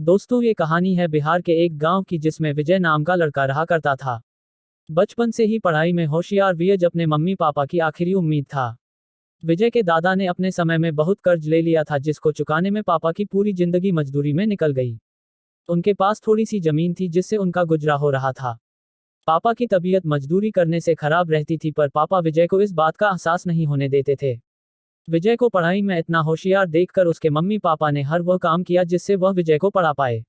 दोस्तों, ये कहानी है बिहार के एक गांव की जिसमें विजय नाम का लड़का रहा करता था। बचपन से ही पढ़ाई में होशियार विजय अपने मम्मी पापा की आखिरी उम्मीद था। विजय के दादा ने अपने समय में बहुत कर्ज ले लिया था जिसको चुकाने में पापा की पूरी जिंदगी मजदूरी में निकल गई। उनके पास थोड़ी सी जमीन थी जिससे उनका गुजरा हो रहा था। पापा की तबीयत मजदूरी करने से खराब रहती थी पर पापा विजय को इस बात का एहसास नहीं होने देते थे। विजय को पढ़ाई में इतना होशियार देखकर उसके मम्मी पापा ने हर वह काम किया जिससे वह विजय को पढ़ा पाए।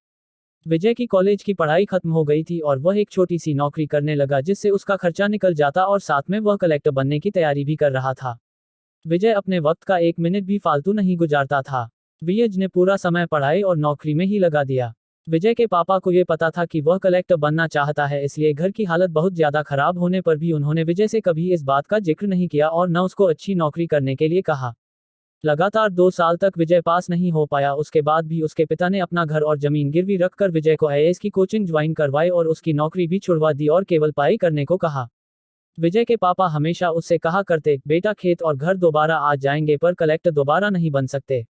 विजय की कॉलेज की पढ़ाई खत्म हो गई थी और वह एक छोटी सी नौकरी करने लगा जिससे उसका खर्चा निकल जाता और साथ में वह कलेक्टर बनने की तैयारी भी कर रहा था। विजय अपने वक्त का एक मिनट भी फालतू नहीं गुजारता था। विजय ने पूरा समय पढ़ाई और नौकरी में ही लगा दिया। विजय के पापा को ये पता था कि वह कलेक्टर बनना चाहता है, इसलिए घर की हालत बहुत ज्यादा खराब होने पर भी उन्होंने विजय से कभी इस बात का जिक्र नहीं किया और न उसको अच्छी नौकरी करने के लिए कहा। लगातार 2 साल तक विजय पास नहीं हो पाया। उसके बाद भी उसके पिता ने अपना घर और जमीन गिरवी रखकर विजय को आईएएस की कोचिंग ज्वाइन करवाई और उसकी नौकरी भी छुड़वा दी और केवल पढ़ाई करने को कहा। विजय के पापा हमेशा उससे कहा करते, बेटा खेत और घर दोबारा आ जाएंगे पर कलेक्टर दोबारा नहीं बन सकते।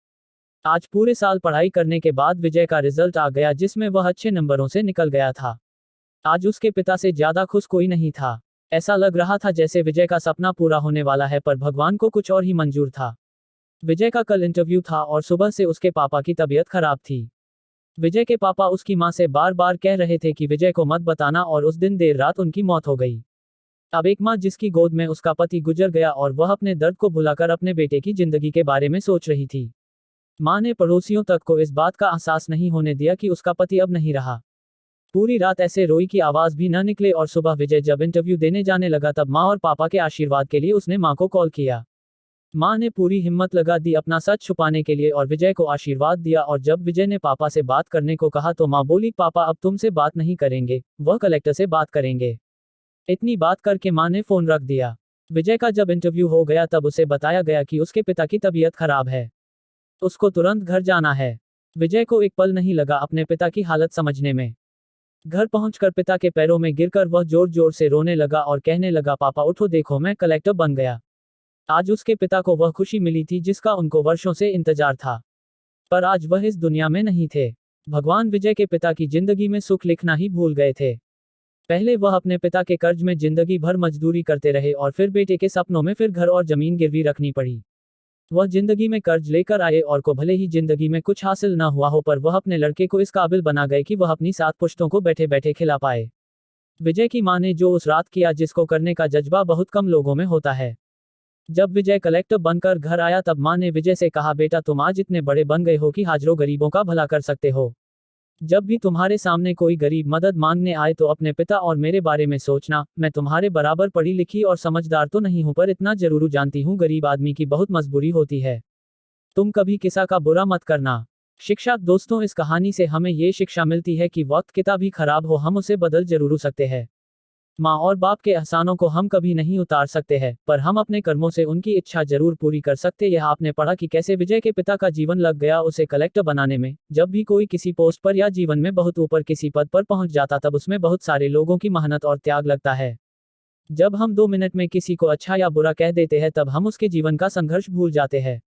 आज पूरे साल पढ़ाई करने के बाद विजय का रिजल्ट आ गया जिसमें वह अच्छे नंबरों से निकल गया था। आज उसके पिता से ज्यादा खुश कोई नहीं था। ऐसा लग रहा था जैसे विजय का सपना पूरा होने वाला है, पर भगवान को कुछ और ही मंजूर था। विजय का कल इंटरव्यू था और सुबह से उसके पापा की तबीयत खराब थी। विजय के पापा उसकी मां से बार बार कह रहे थे कि विजय को मत बताना और उस दिन देर रात उनकी मौत हो गई। अब एक मां जिसकी गोद में उसका पति गुजर गया और वह अपने दर्द को भुलाकर अपने बेटे की जिंदगी के बारे में सोच रही थी। मां ने पड़ोसियों तक को इस बात का एहसास नहीं होने दिया कि उसका पति अब नहीं रहा। पूरी रात ऐसे रोई की आवाज भी न निकले और सुबह विजय जब इंटरव्यू देने जाने लगा तब मां और पापा के आशीर्वाद के लिए उसने मां को कॉल किया। मां ने पूरी हिम्मत लगा दी अपना सच छुपाने के लिए और विजय को आशीर्वाद दिया। और जब विजय ने पापा से बात करने को कहा तो मां बोली, पापा अब तुमसे बात नहीं करेंगे, वह कलेक्टर से बात करेंगे। इतनी बात करके मां ने फोन रख दिया। विजय का जब इंटरव्यू हो गया तब उसे बताया गया कि उसके पिता की तबीयत खराब है, उसको तुरंत घर जाना है। विजय को एक पल नहीं लगा अपने पिता की हालत समझने में। घर पहुंचकर पिता के पैरों में गिरकर वह जोर जोर से रोने लगा और कहने लगा, पापा उठो, देखो मैं कलेक्टर बन गया। आज उसके पिता को वह खुशी मिली थी जिसका उनको वर्षों से इंतजार था, पर आज वह इस दुनिया में नहीं थे। भगवान विजय के पिता की जिंदगी में सुख लिखना ही भूल गए थे। पहले वह अपने पिता के कर्ज में जिंदगी भर मजदूरी करते रहे और फिर बेटे के सपनों में फिर घर और जमीन गिरवी रखनी पड़ी। वह जिंदगी में कर्ज लेकर आए और को भले ही जिंदगी में कुछ हासिल न हुआ हो पर वह अपने लड़के को इस काबिल बना गए कि वह अपनी 7 पुश्तों को बैठे बैठे खिला पाए। विजय की मां ने जो उस रात किया जिसको करने का जज्बा बहुत कम लोगों में होता है। जब विजय कलेक्टर बनकर घर आया तब मां ने विजय से कहा, बेटा तुम आज इतने बड़े बन गए हो कि हाजरों गरीबों का भला कर सकते हो। जब भी तुम्हारे सामने कोई गरीब मदद मांगने आए तो अपने पिता और मेरे बारे में सोचना। मैं तुम्हारे बराबर पढ़ी लिखी और समझदार तो नहीं हूं पर इतना जरूर जानती हूं गरीब आदमी की बहुत मजबूरी होती है। तुम कभी किसी का बुरा मत करना। शिक्षा। दोस्तों, इस कहानी से हमें ये शिक्षा मिलती है कि वक्त कितना भी खराब हो हम उसे बदल जरूर सकते हैं। माँ और बाप के एहसानों को हम कभी नहीं उतार सकते हैं, पर हम अपने कर्मों से उनकी इच्छा जरूर पूरी कर सकते। यह आपने पढ़ा कि कैसे विजय के पिता का जीवन लग गया उसे कलेक्टर बनाने में। जब भी कोई किसी पोस्ट पर या जीवन में बहुत ऊपर किसी पद पर पहुंच जाता तब उसमें बहुत सारे लोगों की मेहनत और त्याग लगता है। जब हम 2 मिनट में किसी को अच्छा या बुरा कह देते हैं तब हम उसके जीवन का संघर्ष भूल जाते हैं।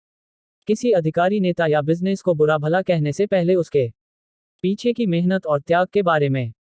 किसी अधिकारी, नेता या बिजनेस को बुरा भला कहने से पहले उसके पीछे की मेहनत और त्याग के बारे में